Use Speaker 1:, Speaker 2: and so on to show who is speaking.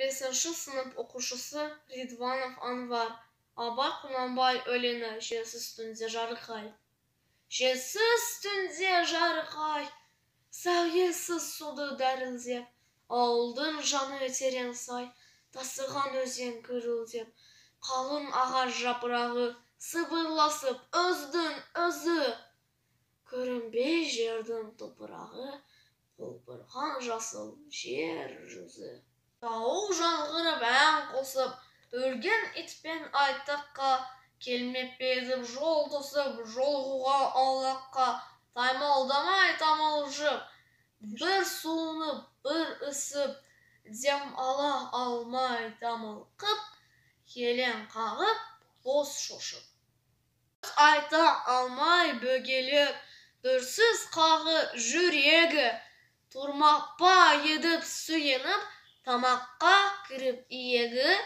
Speaker 1: 5. sınıf okuşusu Ridvanov Anvar. Aba Kunanbay öleni Şelsiz üstünde jarıkay. Şelsiz üstünde jarıkay. Sevgisiz sudu dərildep. Ağıldın janı teren say. Tasıgan özyen kırıldep. Kalın ağaç yaprağı sıvırlasıp özdün özü. Körünbey жердің toprağı. Kolpırgan жасыл жер жүзі. Тау жаңғырып ән қосып, өрген итпен айтаққа, келмеп безіп жол тосып, жолғуға аулаққа, таймалдамай тамылжып, бір суынып, бір ысып, дем ала алмай тамылқып, келен қағып, бос шошып. Айта алмай бөгеліп, дүрсіз қағы жүрегі, тұрмақпа едіп сүйеніп, тамаққа кіріп иегі,